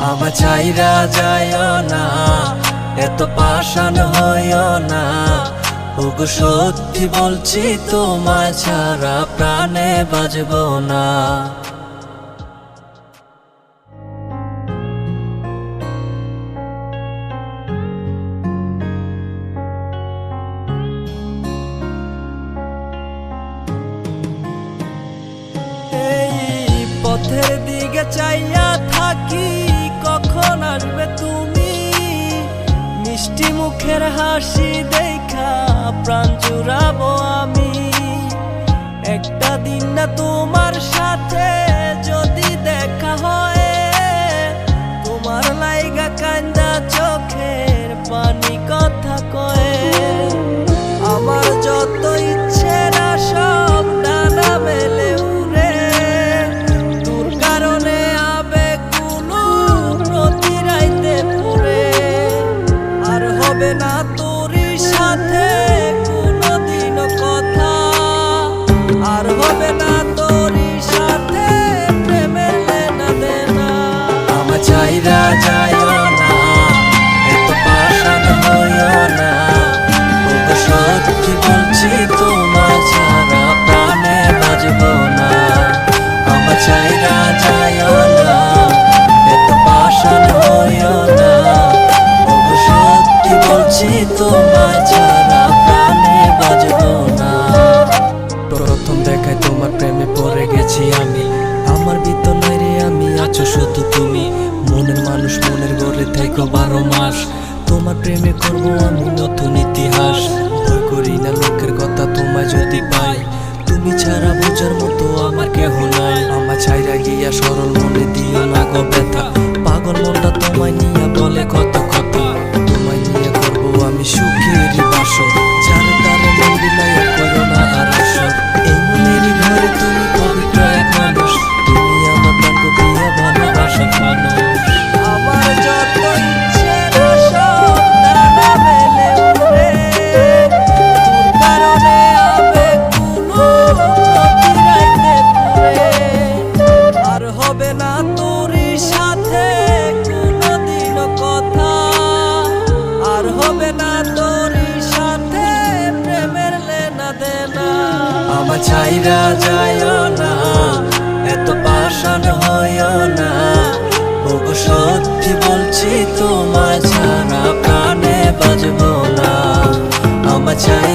আমার চাইরা যাইও না, এত পাষাণ হইও না। ওগো সত্যি বলছি, তোমায় ছাড়া প্রাণে বাজবো না। পথের দিকে চাইয়া থাকি, কখন আসবে তুমি? মিষ্টি মুখের হাসি দেখা প্রাণ জুড়াবো আমি। একটা দিন না তোমার সাথে যদি দেখা হয়, তোমার লাইগা কান্দা চোখের পানি কথা কয়ে। আমার যত ইচ্ছে না সব ডানা মেলে উড়ে, তোর কারণে আবেগগুলো প্রতি রাইতে পড়ে। আর হবে না তোরই সাথে কোনোদিনও কথা, আর হবে না তোরই সাথে প্রেমের লেনা দেনা। আমার চাইরা যাইও না, এত পাষাণ হইও না। ওগো সত্যি বলছি, তোমায় ছাড়া প্রাণে বাজবো না। আমার চাইরা যাইও না, এত পাষাণ হইও না। ওগো সত্যি বলছি, তোমায় ছাড়া প্রাণে বাজবো না। প্রথম দেখায় তোমার প্রেমে পড়ে গেছি আমি। আমার ভিতর নাই রে আমি, আছো শুধু তুমি। মনের মানুষ মনের ঘরে থেকো 12 মাস। তোমার প্রেমে করবো আমি নতুন ইতিহাস। ভয় করি না লোকের কথা, তোমায় যদি পাই। তুমি ছাড়া বোঝার মতো আমার কেহ নাই। আমার ছাইরা গিয়া সরল মনে দিও না গো ব্যথা। পাগল মনটা তোমায় নিয়ে বলে কত কথা। তোমায় নিয়ে করবো আমি সুখেরই বাসর। যারে তারে মন বিলাইয়া করো না আর আসর। এই মনেরই ঘরে তুমি পবিত্র এক মানুষ। তুমি আমার প্রাণ দিয়া ভালোবাসার মানুষ। আমার যত ইচ্ছে না সব ডানা মেলে উড়ে, তোর কারণে আবেগগুলো প্রতি রাইতে পড়ে। আর হবে না তোরই সাথে কোনোদিনও কথা, আর হবে না তোরই সাথে প্রেমের লেনা দেনা। আমার চাইরা যাইও না, এত পাষাণ হইও না। ওগো সত্যি বলছি, তোমায় ছাড়া প্রাণে বাজবো না। আমার চাই